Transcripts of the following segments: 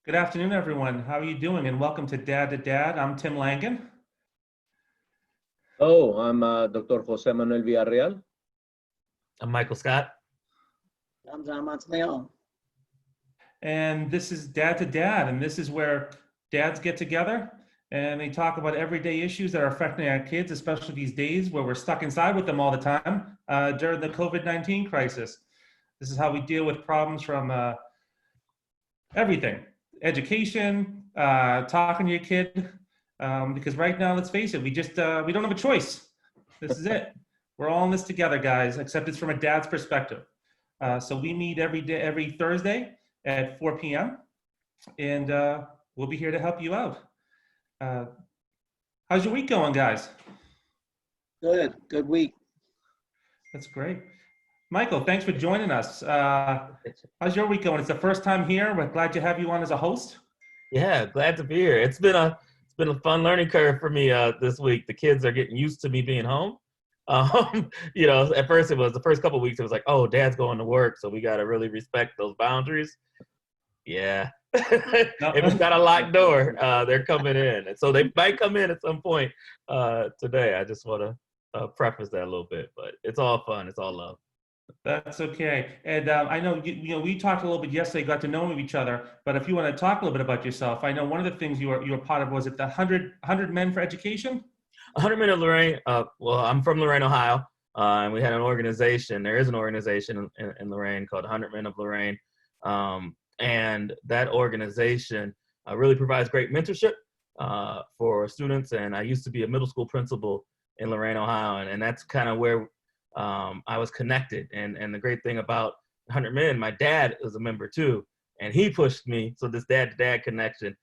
Good afternoon, everyone. How are you doing? And welcome to Dad to Dad. I'm Tim Langen. Oh, I'm Dr. Jose Manuel Villarreal. I'm Michael Scott. I'm John Monteleone. And this is Dad to Dad. And this is where dads get together and they talk about everyday issues that are affecting our kids, especially these days where we're stuck inside with them all the time during the COVID-19 crisis. This is how we deal with problems from everything, education, talking to your kid. Because right now, let's face it, we don't have a choice. This is it. We're all in this together, guys, except it's from a dad's perspective. So we meet every Thursday at 4 p.m. and we'll be here to help you out. How's your week going, guys? Good week. That's great. Michael, thanks for joining us. How's your week going? It's the first time here. We're glad to have you on as a host. Yeah, glad to be here. It's been a fun learning curve for me this week. The kids are getting used to me being home. At first the first couple of weeks, it was like, oh, Dad's going to work, so we got to really respect those boundaries. Yeah. If it's got a locked door, they're coming in. And so they might come in at some point today. I just want to preface that a little bit, but it's all fun. It's all love. That's okay. And I know, we talked a little bit yesterday, got to know each other, but if you want to talk a little bit about yourself, I know one of the things you were part of, was it the 100 Men for Education? 100 Men of Lorain. Well, I'm from Lorain, Ohio, and we had an organization. There is an organization in Lorain called 100 Men of Lorain. And that organization really provides great mentorship for students. And I used to be a middle school principal in Lorain, Ohio, and that's kind of where I was connected. And the great thing about 100 Men, my dad is a member too, and he pushed me. So this dad-to-dad connection,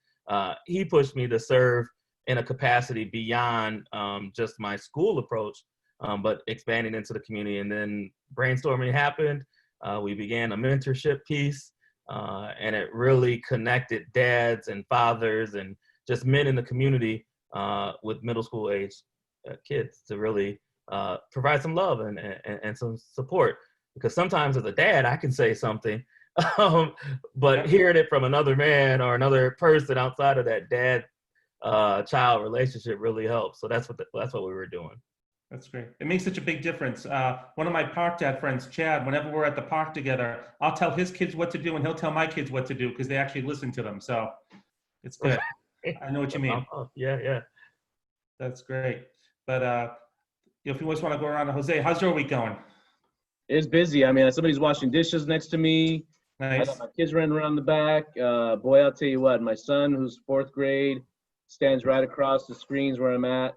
he pushed me to serve in a capacity beyond just my school approach, but expanding into the community. And then brainstorming happened. We began a mentorship piece, and it really connected dads and fathers and just men in the community with middle school age kids to really provide some love and some support. Because sometimes as a dad, I can say something, but hearing it from another man or another person outside of that dad child relationship really helps. So that's what we were doing. That's great. It makes such a big difference. One of my park dad friends, Chad, whenever we're at the park together, I'll tell his kids what to do and he'll tell my kids what to do because they actually listen to them. So it's good. I know what you mean. Yeah. That's great. But if you always want to go around to Jose, how's your week going? It's busy. I mean, somebody's washing dishes next to me. I Nice. got my kids running around the back. Boy, I'll tell you what, my son, who's fourth grade, stands right across the screens where I'm at,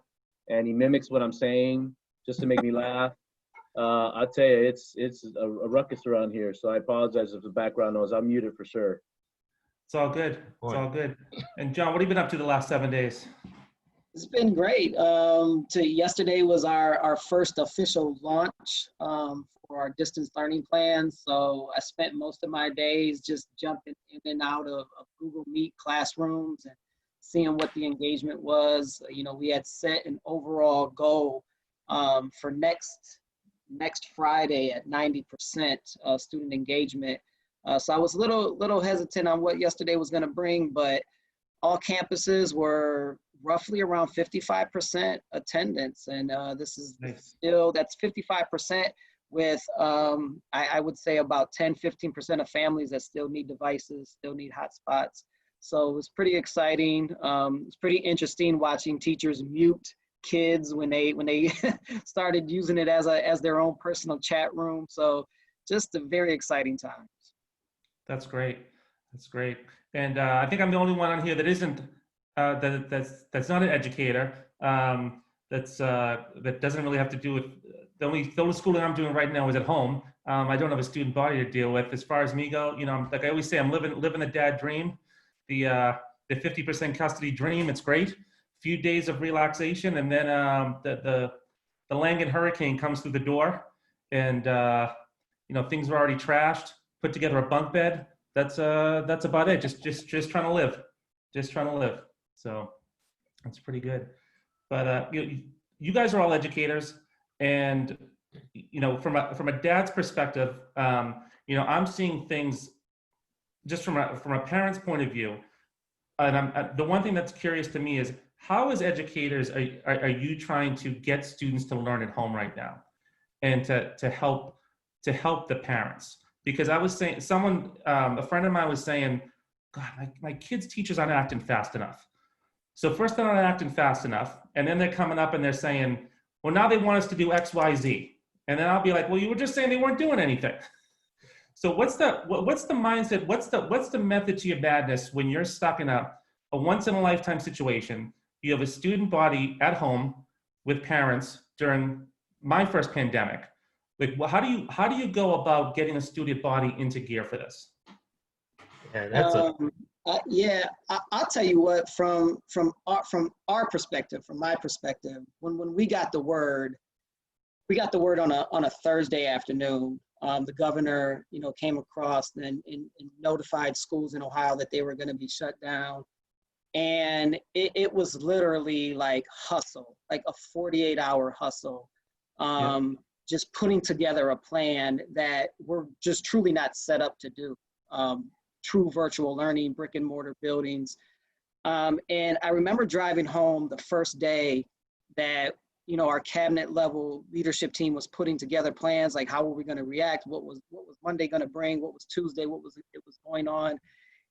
and he mimics what I'm saying just to make me laugh. I'll tell you, it's a ruckus around here, so I apologize if the background noise. I'm muted for sure. It's all good. It's all good. And John, what have you been up to the last 7 days? It's been great. Yesterday was our first official launch for our distance learning plan. So I spent most of my days just jumping in and out of Google Meet classrooms and seeing what the engagement was. We had set an overall goal for next Friday at 90% student engagement. So I was a little hesitant on what yesterday was going to bring, but all campuses were roughly around 55% attendance, and this is Nice. still, that's 55% with I would say about 10-15% of families that still need devices, still need hotspots. So it was pretty exciting. It's pretty interesting watching teachers mute kids when they started using it as their own personal chat room. So just a very exciting time. That's great. That's great. And I think I'm the only one on here that isn't that's not an educator. That doesn't really have to do with the only schooling I'm doing right now is at home. I don't have a student body to deal with. As far as me go, like I always say, I'm living the dad dream, the 50% custody dream. It's great. Few days of relaxation, and then the Langan hurricane comes through the door, and things are already trashed. Put together a bunk bed. That's about it. Just trying to live. Just trying to live. So that's pretty good. But you guys are all educators, and from a dad's perspective, I'm seeing things just from a parent's point of view. and the one thing that's curious to me is how as educators are you trying to get students to learn at home right now, and to help the parents? Because I was saying, a friend of mine was saying, God, my kids' teachers aren't acting fast enough. So first they're not acting fast enough, and then they're coming up and they're saying, well, now they want us to do X, Y, Z. And then I'll be like, well, you were just saying they weren't doing anything. So what's the mindset? What's the method to your madness when you're stuck in a once in a lifetime situation? You have a student body at home with parents during my first pandemic. Like, how do you go about getting a student body into gear for this? Yeah, that's I'll tell you what, from our perspective, from my perspective, when we got the word on a Thursday afternoon. The governor, came across and notified schools in Ohio that they were going to be shut down. And it was literally like hustle, like a 48-hour hustle. Just putting together a plan that we're just truly not set up to do. True virtual learning, brick and mortar buildings. And I remember driving home the first day that our cabinet level leadership team was putting together plans, like how were we going to react? What was Monday going to bring? What was Tuesday? What was going on?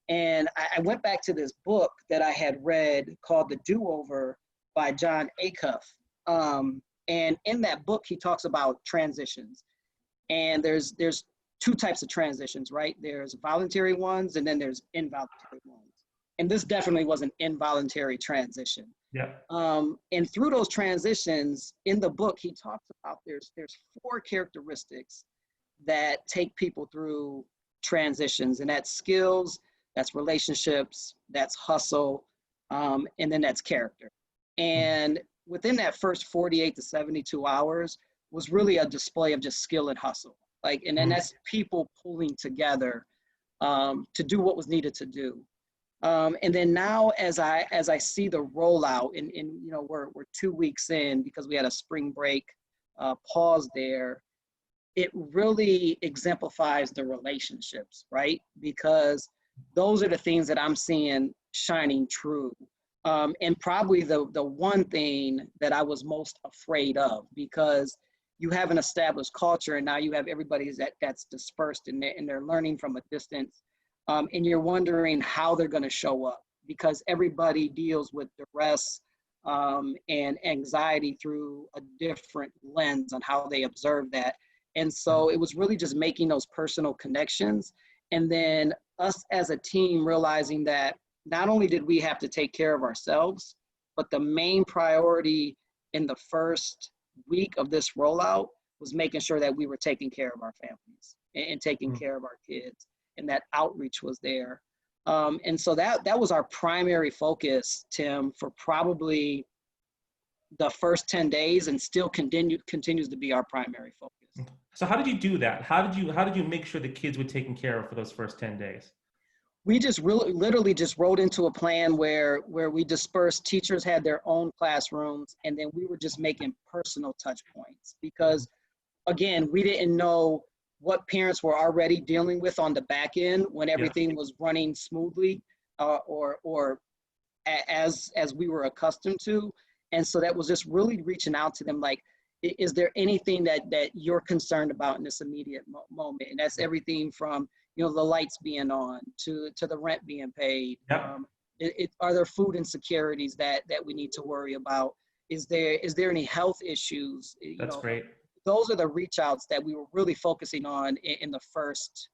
And I went back to this book that I had read called The Do-Over by John Acuff. And in that book, he talks about transitions. And there's two types of transitions, right? There's voluntary ones, and then there's involuntary ones. And this definitely was an involuntary transition. Yeah. And through those transitions in the book, he talks about there's 4 characteristics that take people through transitions, and that's skills, that's relationships, that's hustle, and then that's character. And within that first 48 to 72 hours was really a display of just skill and hustle. And then that's people pulling together to do what was needed to do. And then now, as I see the rollout, we're 2 weeks in because we had a spring break pause there. It really exemplifies the relationships, right? Because those are the things that I'm seeing shining true. And probably the one thing that I was most afraid of, because you have an established culture and now you have everybody that's dispersed and they're learning from a distance. And you're wondering how they're going to show up, because everybody deals with duress and anxiety through a different lens on how they observe that. And so it was really just making those personal connections. And then us as a team realizing that not only did we have to take care of ourselves, but the main priority in the first week of this rollout was making sure that we were taking care of our families and taking care of our kids. And that outreach was there. And so that was our primary focus, Tim, for probably the first 10 days, and still continues to be our primary focus. So how did you do that? How did you make sure the kids were taken care of for those first 10 days? We just literally just wrote into a plan where we dispersed. Teachers had their own classrooms, and then we were just making personal touch points, because again, we didn't know what parents were already dealing with on the back end when everything was running smoothly or as we were accustomed to. And so that was just really reaching out to them, like, is there anything that you're concerned about in this immediate moment? And that's everything from, the lights being on to the rent being paid. Yep. Are there food insecurities that we need to worry about? Is there any health issues? That's great. Those are the reach outs that we were really focusing on in the first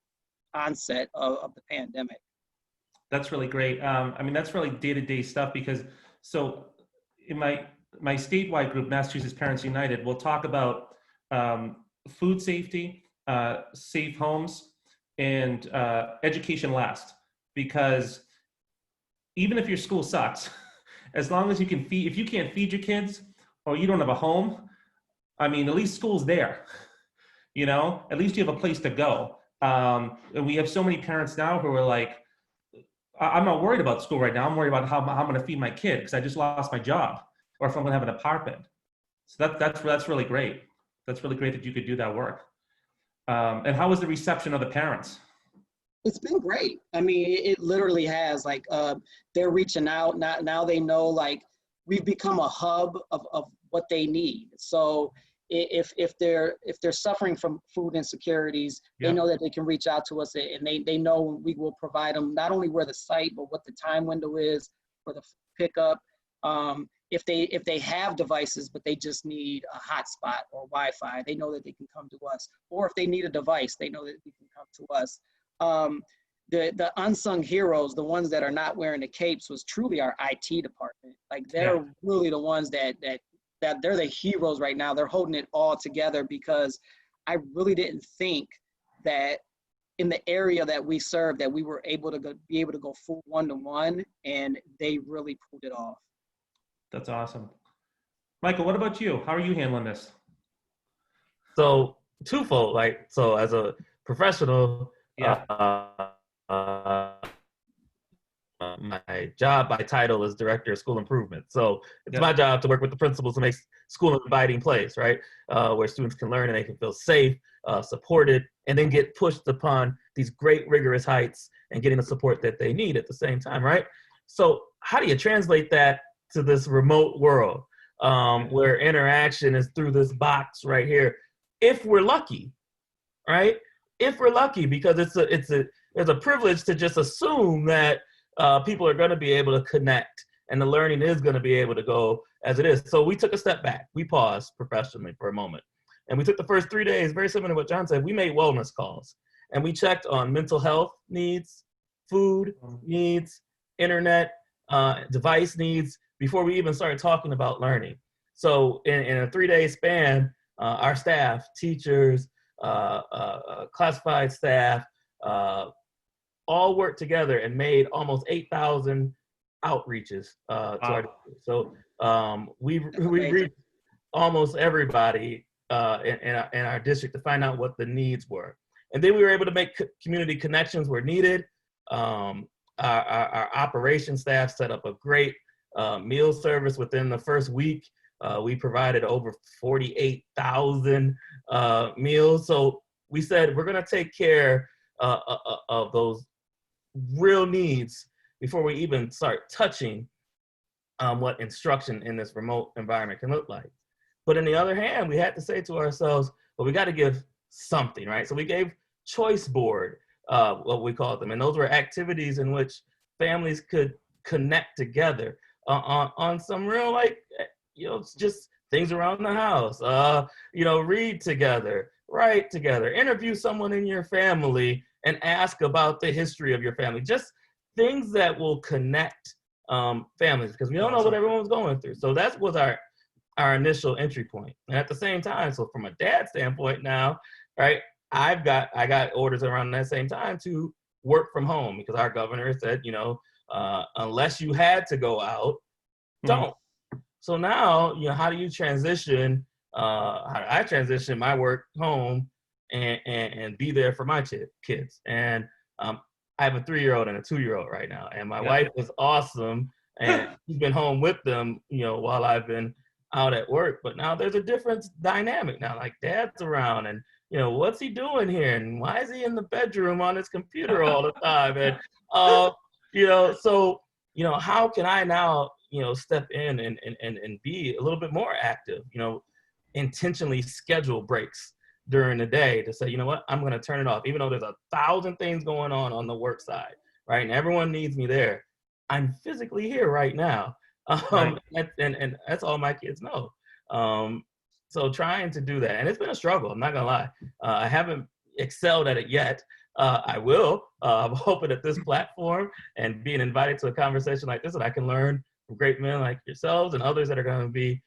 onset of the pandemic. That's really great. That's really day-to-day stuff, because so in my statewide group, Massachusetts Parents United, we'll talk about food safety, safe homes, and education last. Because even if your school sucks, as long as if you can't feed your kids or you don't have a home, at least school's there, at least you have a place to go. And we have so many parents now who are like, I'm not worried about school right now. I'm worried about how I'm going to feed my kid because I just lost my job, or if I'm going to have an apartment. So that's really great. That's really great that you could do that work. And how was the reception of the parents? It's been great. I mean, it literally has, like, they're reaching out now. They know, like, we've become a hub of what they need. So if they're suffering from food insecurities, Yeah. they know that they can reach out to us, and they know we will provide them not only where the site, but what the time window is for the pickup. If they have devices, but they just need a hotspot or Wi-Fi, they know that they can come to us. Or if they need a device, they know that they can come to us. The unsung heroes, the ones that are not wearing the capes, was truly our IT department. Like, they're really the ones that they're the heroes right now. They're holding it all together, because I really didn't think that in the area that we serve that we were able to go full one-to-one, and they really pulled it off. That's awesome. Michael, what about you? How are you handling this? So twofold, like, so as a professional, Yeah. My job by title is director of school improvement. So it's Yeah. my job to work with the principals to make school an inviting place, right? Where students can learn and they can feel safe, supported, and then get pushed upon these great rigorous heights and getting the support that they need at the same time, right? So how do you translate that to this remote world where interaction is through this box right here? If we're lucky, right? If we're lucky, because there's a privilege to just assume that people are going to be able to connect and the learning is going to be able to go as it is. So we took a step back. We paused professionally for a moment. And we took the first 3 days, very similar to what John said, we made wellness calls. And we checked on mental health needs, food needs, internet, device needs, before we even started talking about learning. So in a 3-day span, our staff, teachers, classified staff, all worked together and made almost 8,000 outreaches to our district. So we reached almost everybody in our district to find out what the needs were. And then we were able to make community connections where needed. Our operations staff set up a great meal service within the first week. We provided over 48,000 meals. So we said, we're gonna take care of those real needs before we even start touching what instruction in this remote environment can look like. But on the other hand, we had to say to ourselves, well, we got to give something, right? So we gave choice board, what we called them. And those were activities in which families could connect together on some real, like, just things around the house, read together, write together, interview someone in your family and ask about the history of your family. Just things that will connect families, because we don't know what everyone's going through. So that was our initial entry point. And at the same time, so from a dad standpoint now, right, I got orders around that same time to work from home, because our governor said, unless you had to go out, don't. So now, how do you transition? How do I transition my work home and be there for my kids? And I have a 3-year-old and a 2-year-old right now, and my wife is awesome, and she's been home with them, while I've been out at work. But now there's a different dynamic now. Like, dad's around, and what's he doing here, and why is he in the bedroom on his computer all the time? And so how can I now step in and be a little bit more active, intentionally schedule breaks during the day to say, you know what, I'm going to turn it off, even though there's 1,000 things going on the work side, right? And everyone needs me there. I'm physically here right now. Right. And that's all my kids know. So trying to do that, and it's been a struggle, I'm not gonna lie. I haven't excelled at it yet. I will. I'm hoping that this platform and being invited to a conversation like this, that I can learn from great men like yourselves and others that are gonna be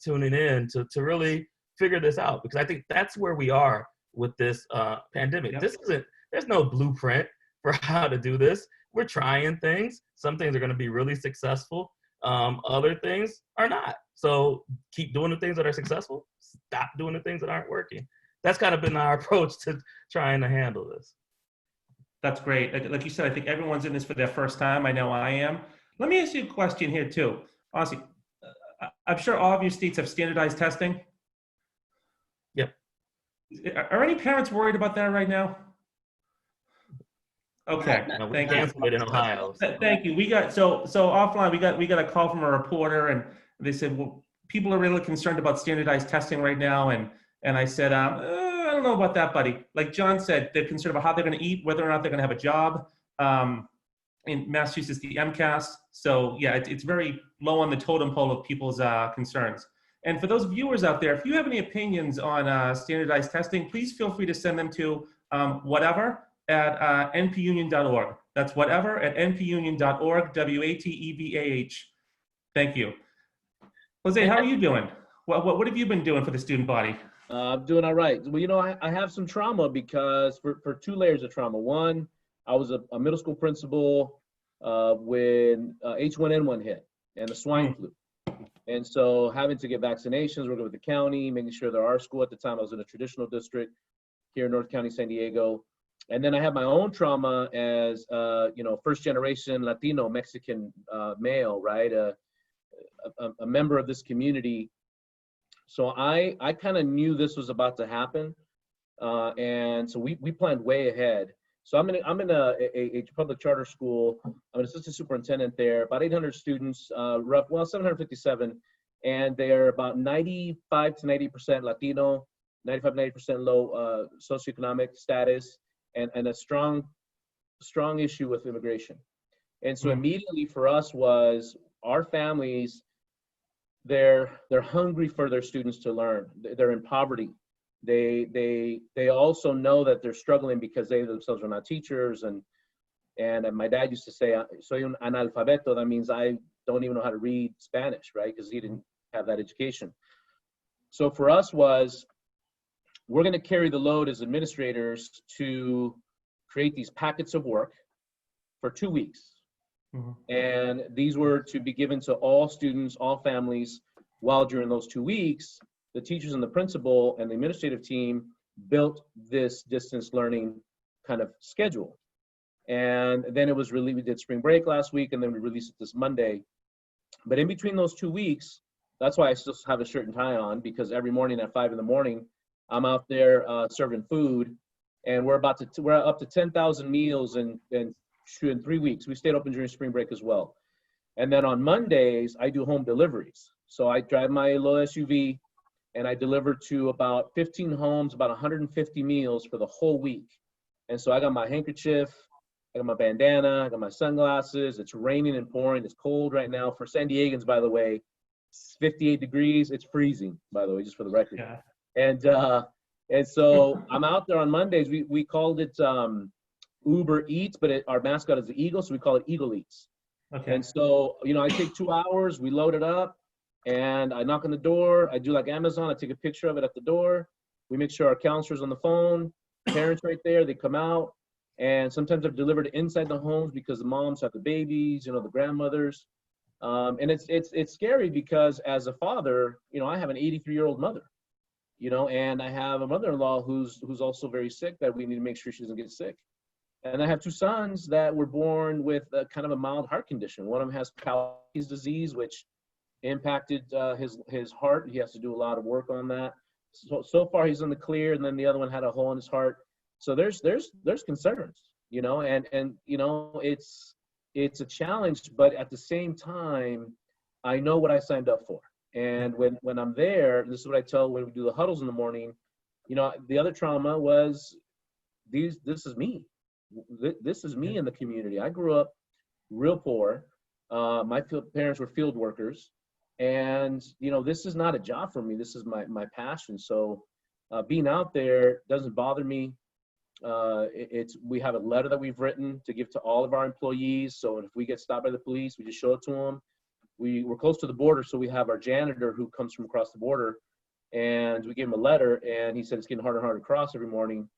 tuning in to really figure this out, because I think that's where we are with this pandemic. Yep. There's no blueprint for how to do this. We're trying things. Some things are gonna be really successful. Other things are not. So keep doing the things that are successful, stop doing the things that aren't working. That's kind of been our approach to trying to handle this. That's great. Like you said, I think everyone's in this for their first time. I know I am. Let me ask you a question here too. Honestly, I'm sure all of your states have standardized testing. Yep. Are any parents worried about that right now? Okay, No, we thank you. canceled it in Ohio. So. Thank you. We got so offline. We got a call from a reporter, and they said, well, people are really concerned about standardized testing right now, and I said, I don't know about that, buddy. Like John said, they're concerned about how they're going to eat, whether or not they're going to have a job. In Massachusetts, the MCAS. So yeah, it's very low on the totem pole of people's concerns. And for those viewers out there, if you have any opinions on standardized testing, please feel free to send them to whatever at npunion.org. That's whatever at npunion.org, WATEVAH. Thank you. Jose, how are you doing? What have you been doing for the student body? I'm doing all right. Well, you know, I have some trauma because for two layers of trauma. One, I was a middle school principal when H1N1 hit and the swine flu. And so having to get vaccinations, working with the county, making sure that our school at the time, I was in a traditional district here in North County, San Diego. And then I have my own trauma as, you know, first generation Latino, Mexican male, right? A member of this community. So I kind of knew this was about to happen. And so we planned way ahead. So I'm in a public charter school. I'm an assistant superintendent there, about 800 students, 757, and they're about 95 to 90% Latino, 95 to 90% low socioeconomic status, and a strong issue with immigration. And so immediately for us was our families, they're hungry for their students to learn. They're in poverty. They also know that they're struggling because they themselves are not teachers, and my dad used to say, "Soy un analfabeto." That means I don't even know how to read Spanish, right? Because he didn't have that education. So for us was, we're going to carry the load as administrators to create these packets of work for 2 weeks, and these were to be given to all students, all families, while during those 2 weeks, the teachers and the principal and the administrative team built this distance learning kind of schedule. And then it was released. We did spring break last week, and then we released it this Monday. But in between those 2 weeks, that's why I still have a shirt and tie on, because every morning at 5 in the morning, I'm out there serving food, and we're up to 10,000 meals in 3 weeks. We stayed open during spring break as well. And then on Mondays, I do home deliveries. So I drive my little SUV, and I deliver to about 15 homes, about 150 meals for the whole week. And so I got my handkerchief, I got my bandana, I got my sunglasses. It's raining and pouring. It's cold right now. For San Diegans, by the way, it's 58 degrees. It's freezing, by the way, just for the record. Yeah. And so I'm out there on Mondays. We called it Uber Eats, but our mascot is the eagle, so we call it Eagle Eats. Okay. And so, you know, I take 2 hours, we load it up, and I knock on the door. I do like Amazon. I take a picture of it at the door. We make sure our counselor's on the phone, parents right there, they come out. And sometimes I've delivered inside the homes because the moms have the babies, you know, the grandmothers. And it's scary because as a father, you know, I have an 83-year-old mother, you know, and I have a mother-in-law who's also very sick that we need to make sure she doesn't get sick. And I have 2 sons that were born with a kind of a mild heart condition. One of them has Pauli's disease, which impacted his heart. He has to do a lot of work on that. So far he's in the clear, and then the other one had a hole in his heart. So there's concerns, you know, and you know, it's a challenge, but at the same time, I know what I signed up for. And when I'm there, this is what I tell when we do the huddles in the morning, you know, the other trauma was this is me. This is me in the community. I grew up real poor. My parents were field workers. And, you know, this is not a job for me. This is my passion. So being out there doesn't bother me. We have a letter that we've written to give to all of our employees. So if we get stopped by the police, we just show it to them. We're close to the border, so we have our janitor who comes from across the border, and we gave him a letter, and he said it's getting harder and harder to cross every morning.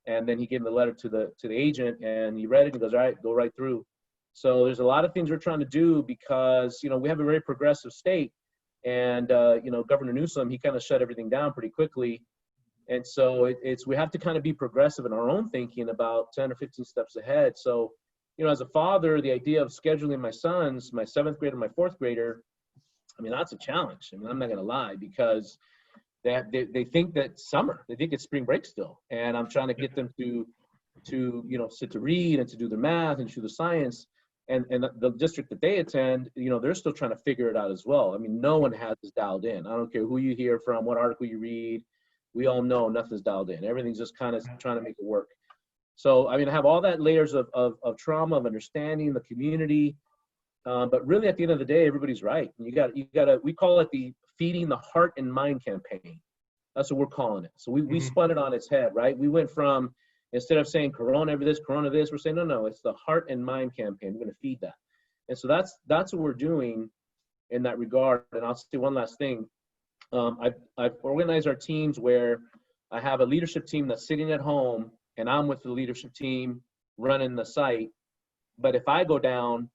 And then he gave the letter to the agent, and he read it and goes, all right, go right through. So there's a lot of things we're trying to do because, you know, we have a very progressive state, and, you know, Governor Newsom, he kind of shut everything down pretty quickly. And so we have to kind of be progressive in our own thinking about 10 or 15 steps ahead. So, you know, as a father, the idea of scheduling my sons, my 7th grader, my 4th grader, I mean, that's a challenge. I mean, I'm not going to lie, because they think that summer, they think it's spring break still. And I'm trying to get them to to, you know, sit to read and to do their math and to do the science. And the district that they attend, you know, they're still trying to figure it out as well. I mean, no one has this dialed in. I don't care who you hear from, what article you read. We all know nothing's dialed in. Everything's just kind of trying to make it work. So, I mean, I have all that layers of trauma, of understanding the community. But really, at the end of the day, everybody's right. You got to, we call it the Feeding the Heart and Mind campaign. That's what we're calling it. So we spun it on its head, right? We went from, instead of saying corona this, we're saying, no, it's the heart and mind campaign. We're going to feed that. And so that's what we're doing in that regard. And I'll say one last thing. I've organized our teams where I have a leadership team that's sitting at home and I'm with the leadership team running the site. But if I go down,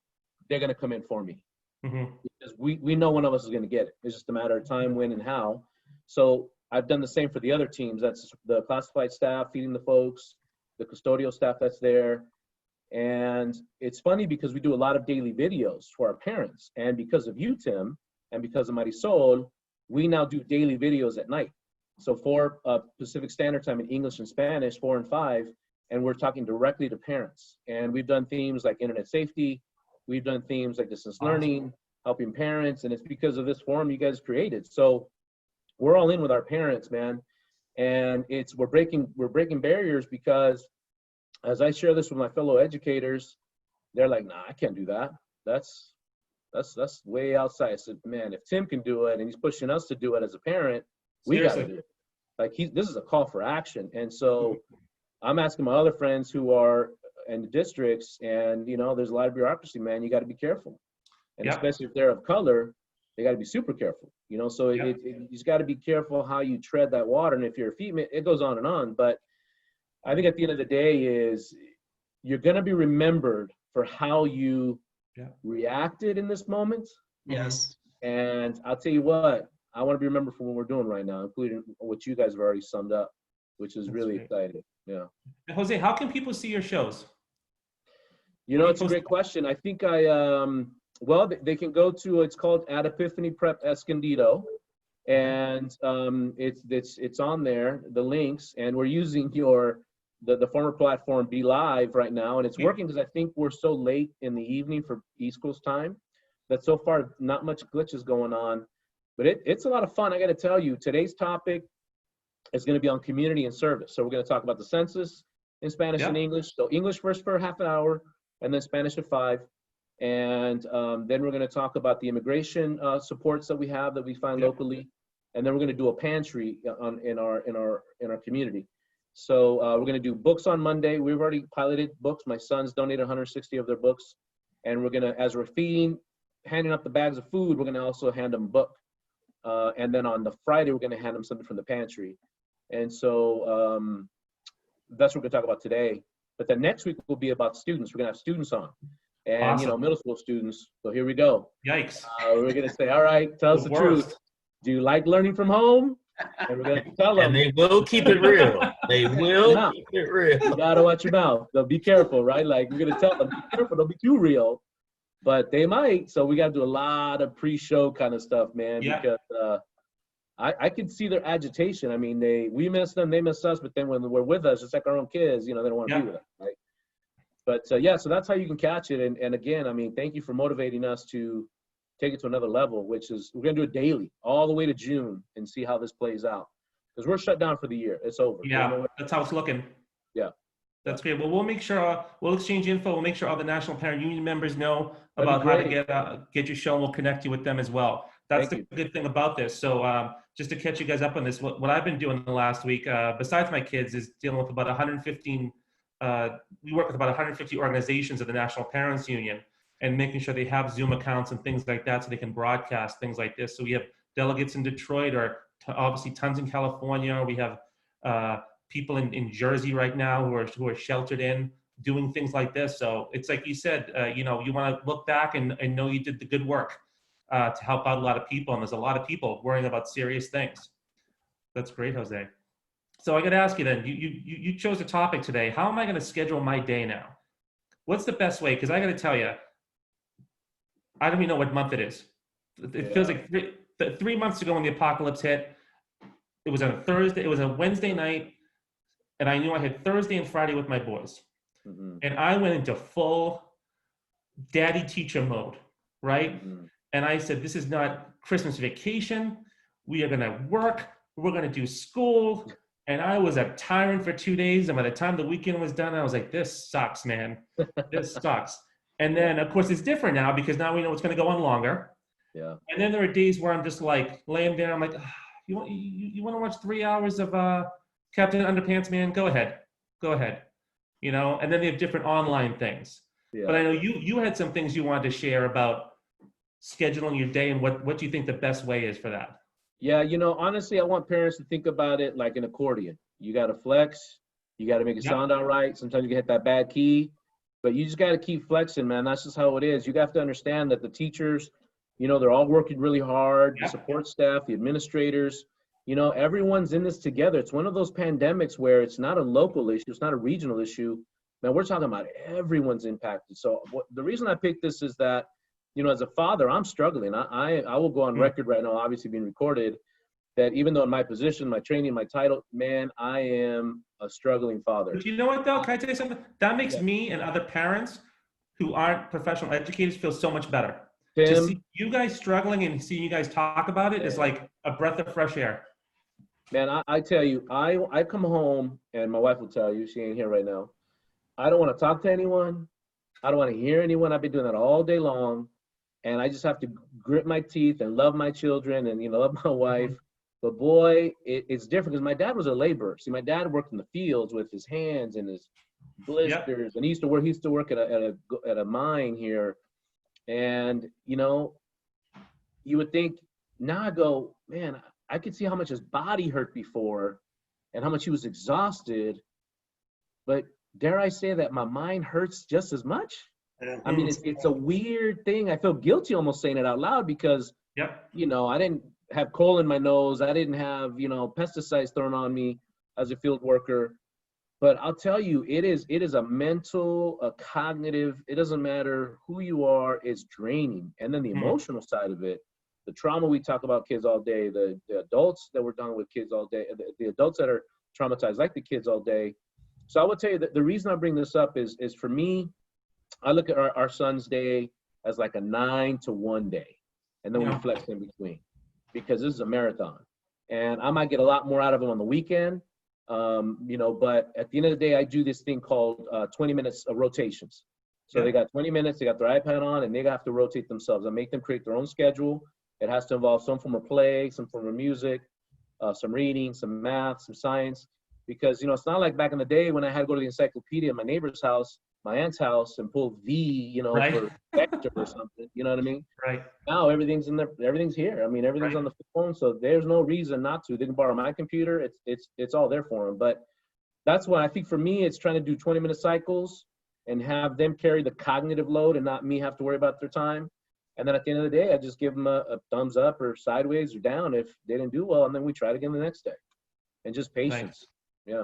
they're going to come in for me. Because we know one of us is going to get it. It's just a matter of time, when, and how. So I've done the same for the other teams. That's the classified staff feeding the folks, the custodial staff that's there. And it's funny because we do a lot of daily videos for our parents. And because of you, Tim, and because of Marisol, we now do daily videos at night. So for Pacific Standard Time in English and Spanish, 4 and 5, and we're talking directly to parents. And we've done themes like internet safety. We've done themes like distance learning, helping parents. And it's because of this forum you guys created. So we're all in with our parents, man. And we're breaking barriers, because as I share this with my fellow educators, they're like, nah, I can't do that. That's way outside. I said, man, if Tim can do it and he's pushing us to do it as a parent, we got to do it. Like, this is a call for action. And so I'm asking my other friends who are in the districts, and, you know, there's a lot of bureaucracy, man. You got to be careful. And especially if they're of color, they got to be super careful, you know. So you just got to be careful how you tread that water. And if you're a female, it goes on and on. But I think at the end of the day is you're going to be remembered for how you reacted in this moment. Yes. And I'll tell you what, I want to be remembered for what we're doing right now, including what you guys have already summed up, which is really exciting. Yeah. And Jose, how can people see your shows? You know, it's a great question. I think well, they can go to, it's called At Epiphany Prep Escondido, and it's on there, the links, and we're using the former platform Be Live right now, and it's working because I think we're so late in the evening for East Coast time that so far not much glitches going on, but it's a lot of fun. I got to tell you, today's topic is going to be on community and service. So we're going to talk about the census in Spanish and English. So English first for half an hour, and then Spanish at 5. And then we're going to talk about the immigration supports that we have that we find locally, and then we're going to do a pantry in our community. So we're going to do books on Monday. We've already piloted books. My sons donated 160 of their books, and we're going to, as we're handing up the bags of food, we're going to also hand them a book. And then on the Friday, we're going to hand them something from the pantry. And so that's what we're going to talk about today. But then next week will be about students. We're going to have students on. And, you know, middle school students. So here we go. Yikes. We're going to say, all right, tell us the truth. Do you like learning from home? And we're going to tell them. And they will keep it real. They will keep it real. You got to watch your mouth. They'll be careful, right? Like, we're going to tell them, be careful. Don't be too real. But they might. So we got to do a lot of pre-show kind of stuff, man. Yeah. Because I can see their agitation. I mean, we miss them, they miss us. But then when we're with us, it's like our own kids. You know, they don't want to be with us, right? But so that's how you can catch it. And again, I mean, thank you for motivating us to take it to another level, which is we're going to do it daily all the way to June and see how this plays out. Because we're shut down for the year. It's over. Yeah, that's how it's looking. Yeah. That's great. Well, we'll make sure, we'll exchange info. We'll make sure all the National Parent Union members know about how to get your show, and we'll connect you with them as well. That's the good thing about this. So just to catch you guys up on this, what I've been doing the last week, besides my kids, is dealing with about 115 we work with about 150 organizations of the National Parents Union, and making sure they have Zoom accounts and things like that so they can broadcast things like this. So we have delegates in Detroit, or obviously tons in California. We have people in Jersey right now who are sheltered in, doing things like this. So it's like you said, you know, you want to look back and know you did the good work to help out a lot of people. And there's a lot of people worrying about serious things. That's great, Jose. So I got to ask you then, you chose a topic today. How am I going to schedule my day now? What's the best way? Because I got to tell you, I don't even know what month it is. It feels like 3 months ago when the apocalypse hit, it was on a Thursday, it was a Wednesday night. and I knew I had Thursday and Friday with my boys. Mhm. And I went into full daddy teacher mode, right? Mhm. And I said, this is not Christmas vacation. We are going to work. We're going to do school. And I was a tyrant for 2 days. And by the time the weekend was done, I was like, this sucks, man. This sucks. And then, of course, it's different now because now we know it's going to go on longer. Yeah. And then there are days where I'm just like laying there. I'm like, you want to watch 3 hours of Captain Underpants Man? Go ahead. Go ahead. You know, and then they have different online things. Yeah. But I know you had some things you wanted to share about scheduling your day and what do you think the best way is for that? Yeah, honestly, I want parents to think about it like an accordion. You got to flex. You got to make it Yep. sound all right. Sometimes you can hit that bad key, but you just got to keep flexing, man. That's just how it is. You have to understand that the teachers, they're all working really hard. Yep. The support staff, the administrators, everyone's in this together. It's one of those pandemics where it's not a local issue. It's not a regional issue. Man, we're talking about everyone's impacted. So the reason I picked this is that, as a father, I'm struggling. I will go on record right now, obviously being recorded, that even though in my position, my training, my title, man, I am a struggling father. But you know what though? Can I tell you something? That makes Yeah. me and other parents who aren't professional educators feel so much better. To Tim, see you guys struggling and seeing you guys talk about it is like a breath of fresh air. man, I tell you, I come home and my wife will tell you, she ain't here right now. I don't want to talk to anyone. I don't want to hear anyone. I've been doing that all day long. And I just have to grit my teeth and love my children and, love my wife. But boy, it's different because my dad was a laborer. See, my dad worked in the fields with his hands and his blisters. And he used to work at a mine here. And, you would think, now I go, man, I could see how much his body hurt before and how much he was exhausted. But dare I say that my mind hurts just as much? I mean, it's a weird thing. I feel guilty almost saying it out loud because, Yep. I didn't have coal in my nose. I didn't have, pesticides thrown on me as a field worker. But I'll tell you, it is a mental, a cognitive, it doesn't matter who you are, it's draining. And then the emotional side of it, the trauma we talk about kids all day, the adults that we're dealing with kids all day, the adults that are traumatized like the kids all day. So I would tell you that the reason I bring this up is for me, I look at our son's day as like a 9 to 1 day. And then we flex in between because this is a marathon. And I might get a lot more out of him on the weekend. But at the end of the day, I do this thing called 20 minutes of rotations. So they got 20 minutes, they got their iPad on, and they have to rotate themselves. I make them create their own schedule. It has to involve some form of play, some form of music, some reading, some math, some science. Because, it's not like back in the day when I had to go to the encyclopedia at my neighbor's house, my aunt's house, and pull V, Right. for vector or something. You know what I mean? Right. Now everything's everything's here. I mean, everything's on the phone, so there's no reason not to. They can borrow my computer. It's all there for them. But that's why I think for me, it's trying to do 20-minute cycles and have them carry the cognitive load and not me have to worry about their time. And then at the end of the day, I just give them a thumbs up or sideways or down if they didn't do well, and then we try it again the next day. And just patience. Yeah.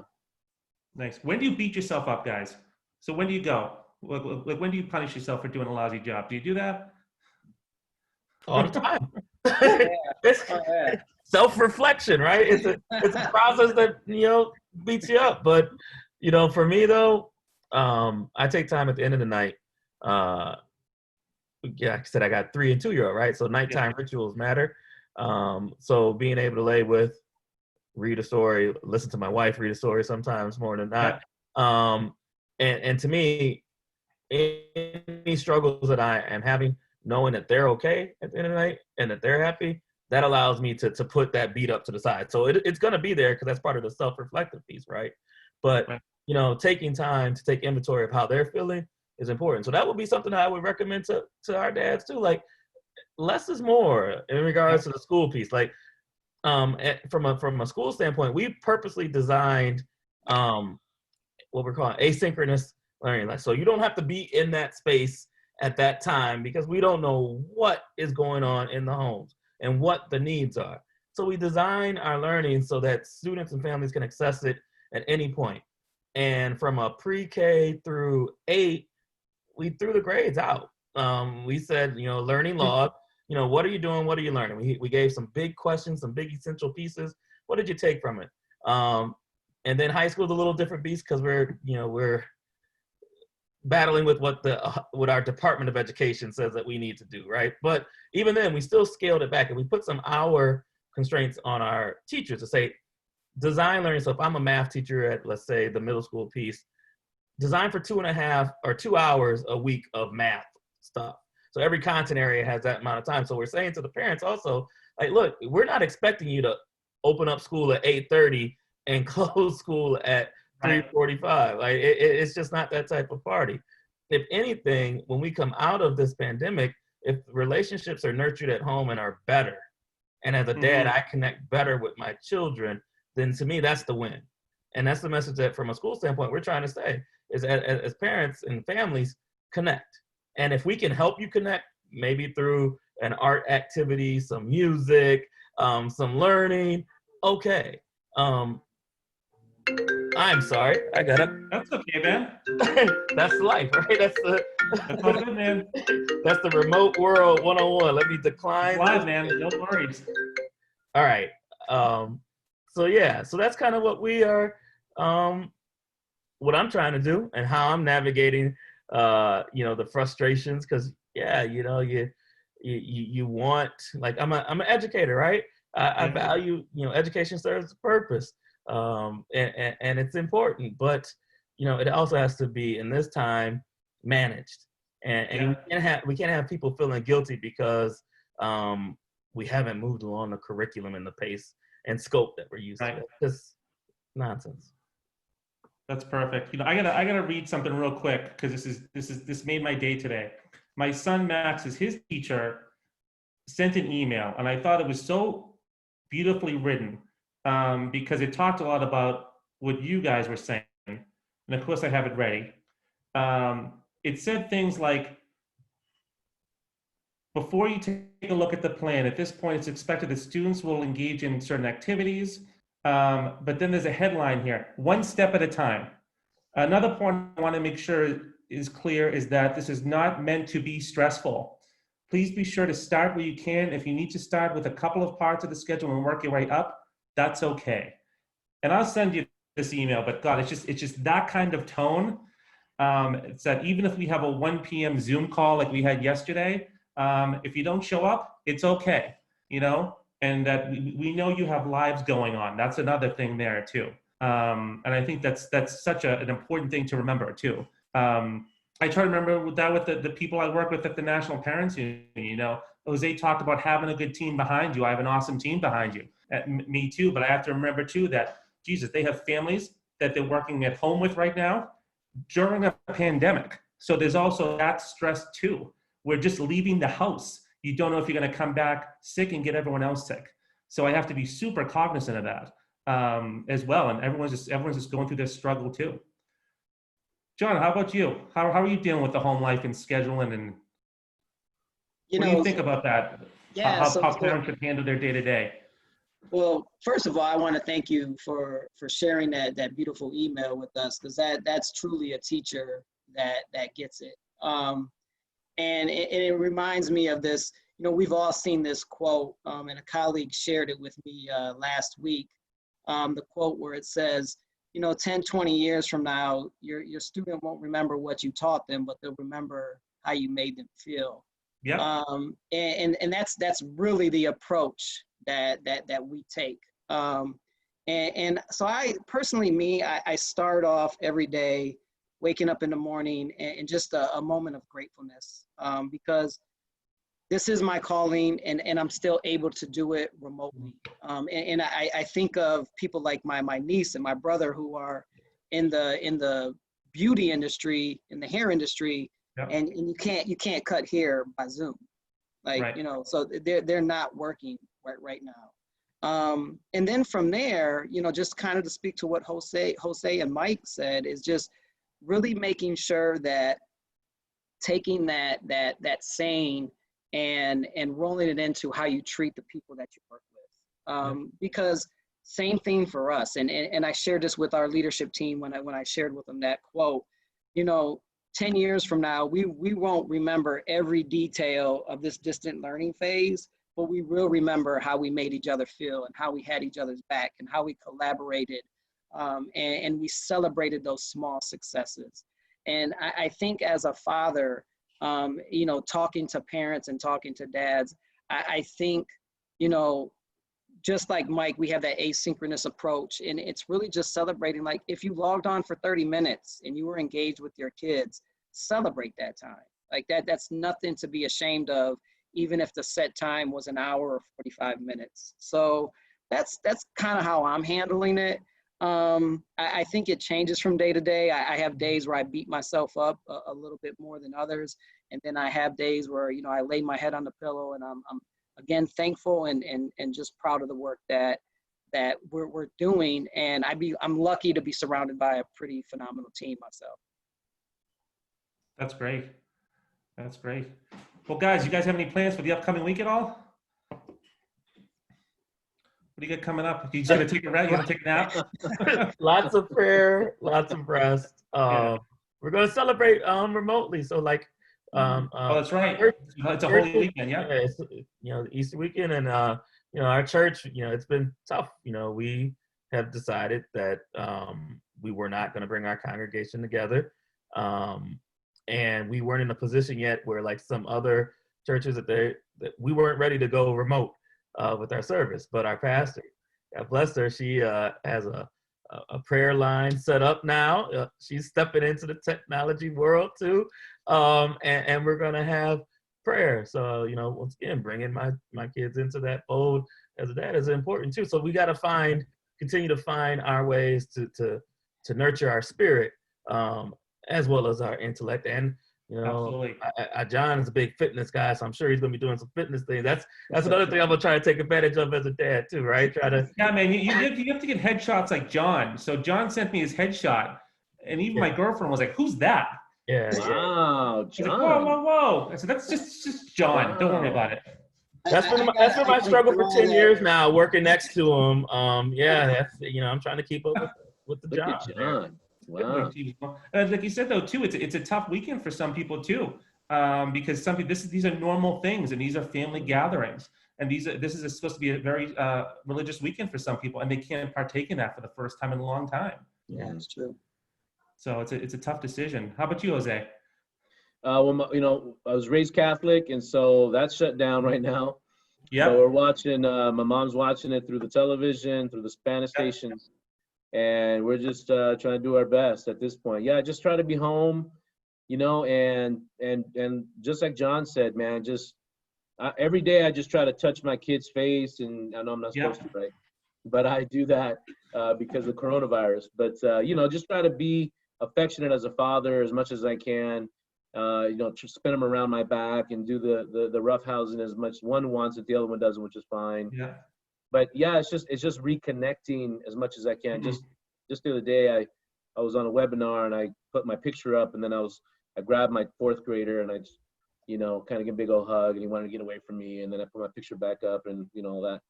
Nice. When do you beat yourself up, guys? So when do you go? Like when do you punish yourself for doing a lousy job? Do you do that? All the time. Oh, yeah. Self-reflection, right? It's a process that beats you up. But for me though, I take time at the end of the night. Like I said, I got 3 and 2-year-old, right? So nighttime rituals matter. So being able to lay with, read a story, listen to my wife read a story sometimes more than not. And to me, any struggles that I am having, knowing that they're okay at the end of the night and that they're happy, that allows me to put that beat up to the side. So it's going to be there because that's part of the self-reflective piece, right? But, taking time to take inventory of how they're feeling is important. So that would be something that I would recommend to our dads too. Like, less is more in regards to the school piece. Like, from a school standpoint, we purposely designed what we're calling asynchronous learning. Like, so you don't have to be in that space at that time because we don't know what is going on in the homes and what the needs are. So we design our learning so that students and families can access it at any point. And from a pre-K through 8, we threw the grades out. We said, learning log, what are you doing? What are you learning? We gave some big questions, some big essential pieces. What did you take from it? And then high school is a little different beast because we're battling with what our Department of Education says that we need to do, right? But even then, we still scaled it back, and we put some hour constraints on our teachers to say, design learning. So if I'm a math teacher at, let's say, the middle school piece, design for 2.5 or 2 hours a week of math stuff. So every content area has that amount of time. So we're saying to the parents also, like, look, we're not expecting you to open up school at 8:30 and close school at 3:45. Like it's just not that type of party. If anything, when we come out of this pandemic, if relationships are nurtured at home and are better, and as a dad, I connect better with my children, then to me, that's the win. And that's the message that from a school standpoint, we're trying to say is as parents and families, connect. And if we can help you connect, maybe through an art activity, some music, some learning, okay. I'm sorry, I got it. That's okay, man. That's life, right? That's all good, man. That's the remote world 101. Let me decline. It's live, man. No worries. All right. So yeah, so that's kind of what we are, what I'm trying to do and how I'm navigating, the frustrations. Cause yeah, you want, like, I'm an educator, right? I value, education serves a purpose. And it's important, but it also has to be in this time managed, and we can't have people feeling guilty because we haven't moved along the curriculum and the pace and scope that we're used to. It's just nonsense. That's perfect. I gotta read something real quick because this made my day today. My son Max's his teacher sent an email, and I thought it was so beautifully written. Because it talked a lot about what you guys were saying. And of course I have it ready. It said things like, before you take a look at the plan, at this point it's expected that students will engage in certain activities, but then there's a headline here, one step at a time. Another point I want to make sure is clear is that this is not meant to be stressful. Please be sure to start where you can. If you need to start with a couple of parts of the schedule and work your way up, that's okay. And I'll send you this email, but God, it's just that kind of tone. It's that even if we have a 1 p.m. Zoom call like we had yesterday, if you don't show up, it's okay, and that we know you have lives going on. That's another thing there too. And I think that's such an important thing to remember too. I try to remember that with the people I work with at the National Parents Union, Jose talked about having a good team behind you. I have an awesome team behind you. Me too, but I have to remember too that, Jesus, they have families that they're working at home with right now during a pandemic. So there's also that stress too. We're just leaving the house. You don't know if you're gonna come back sick and get everyone else sick. So I have to be super cognizant of that as well. And everyone's just going through this struggle too. John, how about you? How are you dealing with the home life and scheduling, and what do you think about that? Yeah, how parents should handle their day to day? Well, first of all, I want to thank you for sharing that beautiful email with us, because that's truly a teacher that gets it. And it reminds me of this. We've all seen this quote, and a colleague shared it with me last week. The quote where it says, 10, 20 years from now, your student won't remember what you taught them, but they'll remember how you made them feel. Yeah. And that's really the approach that we take. And so I personally, I start off every day waking up in the morning and just a moment of gratefulness, because this is my calling, and I'm still able to do it remotely. And I think of people like my niece and my brother who are in the beauty industry, in the hair industry, Yep. and you can't cut hair by Zoom, like Right. So they're not working right now. And then from there, just kind of to speak to what Jose and Mike said, is just really making sure that taking that saying and rolling it into how you treat the people that you work with. Because same thing for us. And I shared this with our leadership team when I shared with them that quote. 10 years from now, we won't remember every detail of this distant learning phase, but we will remember how we made each other feel and how we had each other's back and how we collaborated and we celebrated those small successes. And I think as a father, you know, talking to parents and talking to dads, I think, you know, just like Mike, we have that asynchronous approach, and it's really just celebrating. Like if you logged on for 30 minutes and you were engaged with your kids, celebrate that time. Like that's nothing to be ashamed of, even if the set time was an hour or 45 minutes. So that's kind of how I'm handling it. I think it changes from day to day. I have days where I beat myself up a little bit more than others. And then I have days where, you know, I lay my head on the pillow and I'm again, thankful and just proud of the work that we're doing. And I'm lucky to be surrounded by a pretty phenomenal team myself. That's great. That's great. Well, guys, you guys have any plans for the upcoming week at all? What do you got coming up? You just gonna take a rest? You gonna take a nap? Lots of prayer, lots of rest. Yeah. We're gonna celebrate remotely. So like, Oh, that's right. church- It's a holy weekend, yeah. it's, you know, Easter weekend, and you know, our church, you know, it's been tough. You know, we have decided that we were not going to bring our congregation together, and we weren't in a position yet where, like some other churches, that we weren't ready to go remote with our service. But our pastor, God bless her, she has a prayer line set up now. She's stepping into the technology world too, and we're gonna have prayer. So, you know, once again, bringing my kids into that fold as a dad is important too. So we got to continue to find our ways to nurture our spirit, as well as our intellect. And you know, Absolutely. John is a big fitness guy, so I'm sure he's gonna be doing some fitness things. That's another thing I'm gonna try to take advantage of as a dad too, right? Try to. Yeah, man, you have to get headshots like John. So John sent me his headshot, and even my girlfriend was like, "Who's that?" Yeah. Wow, She's like, "Whoa, John. whoa, whoa!" I said, "That's just John. Don't worry about it." That's been my struggle for 10 years now, working next to him. Yeah, that's, you know, I'm trying to keep up with the Look job. at John. Wow. Like you said though, too, it's a tough weekend for some people too, because some people these are normal things and these are family gatherings, and this is supposed to be a very religious weekend for some people, and they can't partake in that for the first time in a long time. Yeah, it's true. So it's a tough decision. How about you, Jose? Well, you know, I was raised Catholic, and so that's shut down right now. Yeah. So we're watching, my mom's watching it through the television, through the Spanish stations, and we're just trying to do our best at this point. Yeah, just try to be home, you know, and just like John said, man, just every day I just try to touch my kid's face, and I know I'm not supposed to, right? But I do that because of coronavirus. But, you know, just try to be affectionate as a father as much as I can. You know, spin them around my back and do the roughhousing as much. One wants it, the other one doesn't, which is fine. Yeah. But yeah, it's just reconnecting as much as I can. Mhm. Just the other day, I was on a webinar and I put my picture up, and then I grabbed my fourth grader and I just, you know, kind of give a big old hug, and he wanted to get away from me, and then I put my picture back up, and you know, all that.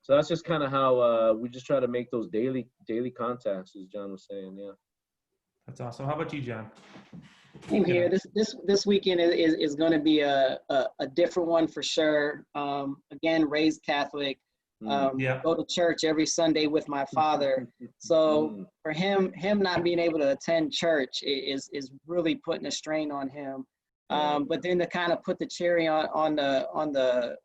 So that's just kind of how we just try to make those daily contacts, as John was saying. Yeah. That's awesome. How about you, John? Same here. This weekend is going to be a different one for sure. Again, raised Catholic. Yeah. Go to church every Sunday with my father. So for him not being able to attend church is really putting a strain on him. But then to kind of put the cherry on the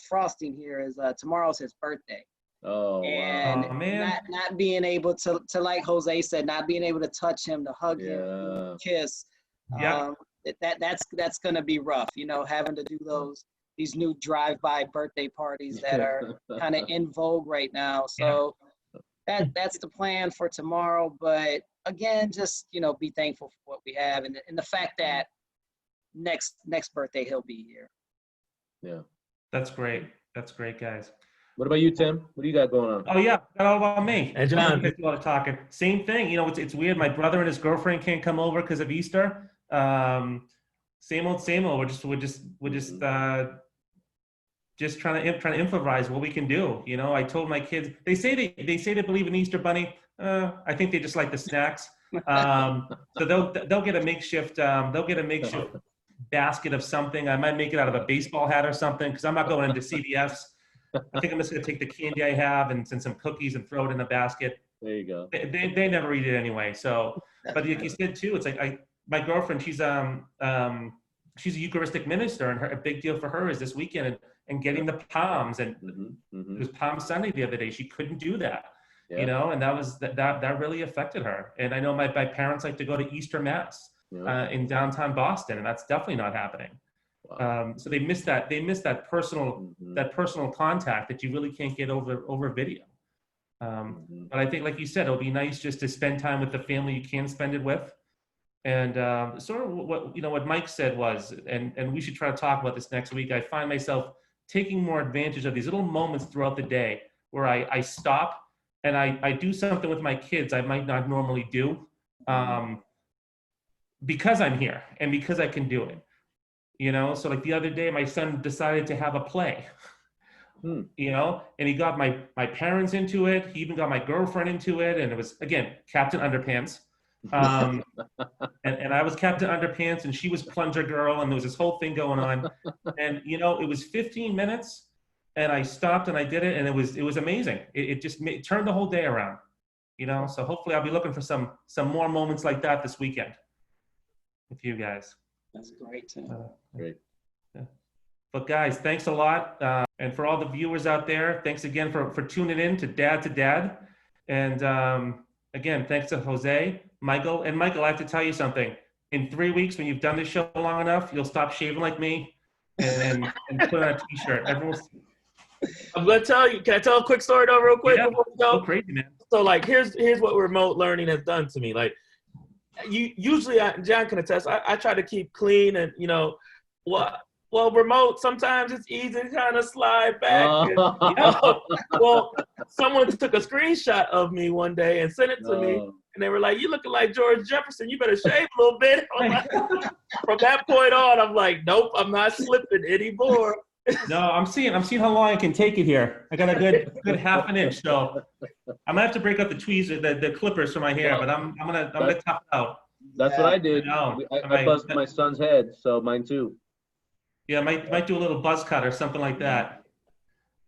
frosting here is tomorrow's his birthday. Oh, And wow. Oh, man. not being able to like Jose said, not being able to touch him, to hug him, Yeah. kiss. Yeah. That's going to be rough, you know, having to do these new drive-by birthday parties that are kind of in vogue right now. So that's the plan for tomorrow. But again, just, you know, be thankful for what we have, and the fact that next birthday he'll be here. Yeah. That's great. That's great, guys. What about you, Tim? What do you got going on? Oh yeah, that's all about me. Hey, John. You guys do a lot of talking. Same thing. You know, it's weird. My brother and his girlfriend can't come over because of Easter. Same old, same old. We're just trying to improvise what we can do. You know, I told my kids. They say they believe in Easter Bunny. I think they just like the snacks. So they'll get a makeshift. They'll get a makeshift basket of something. I might make it out of a baseball hat or something, because I'm not going into CVS. I think I'm just going to take the candy I have and some cookies and throw it in a basket. There you go. They never eat it anyway. So, but like you said too, it's like my girlfriend, she's a Eucharistic minister, and a big deal for her is this weekend and getting the palms. And it was Palm Sunday the other day. She couldn't do that, Yeah. you know, and that really affected her. And I know my parents like to go to Easter Mass Yeah. in downtown Boston, and that's definitely not happening. Wow. So they missed that personal Mhm. personal contact that you really can't get over video. Mhm. But I think, like you said, it'll be nice just to spend time with the family you can spend it with. And sort of what Mike said was, and we should try to talk about this next week. I find myself taking more advantage of these little moments throughout the day where I stop and I do something with my kids I might not normally do, because I'm here and because I can do it. You know, so like the other day, my son decided to have a play. You know, and he got my parents into it. He even got my girlfriend into it, and it was, again, Captain Underpants. And I was Captain Underpants, and she was Plunger Girl, and there was this whole thing going on. And you know, it was 15 minutes, and I stopped and I did it, and it was amazing. It just turned the whole day around. You know, so hopefully I'll be looking for some more moments like that this weekend with you guys. That's great too. Great. But guys, thanks a lot. And for all the viewers out there, thanks again for tuning in to Dad. And again, thanks to Jose, Michael. And Michael, I have to tell you something. In 3 weeks, when you've done this show long enough, you'll stop shaving like me and put on a t-shirt. Everyone's I'm gonna tell you. Can I tell a quick story though, real quick? Yeah, Before we go? so crazy, man. So like, here's what remote learning has done to me. Like, usually John can attest. I try to keep clean, and you know, well, remote, sometimes it's easy to kind of slide back. You know? Well, someone took a screenshot of me one day and sent it to me, and they were like, "You looking like George Jefferson. You better shave a little bit." From that point on, I'm like, "Nope, I'm not slipping anymore." No, I'm seeing how long I can take it here. I got a good half an inch, so I'm gonna have to break up the tweezers, the clippers for my hair, but I'm gonna tough it out. That's what I did. No, I buzzed my son's head, so mine too. Yeah, might do a little buzz cut or something like that.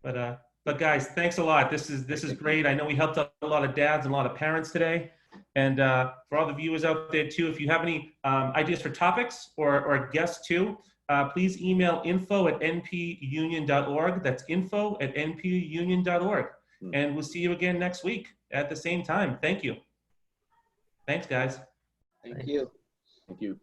But guys, thanks a lot. This is great. I know we helped out a lot of dads and a lot of parents today. And for all the viewers out there too, if you have any ideas for topics or guests too, please email info@npunion.org. That's info@npunion.org. And we'll see you again next week at the same time. Thank you. Thanks, guys. Thank you. Thank you.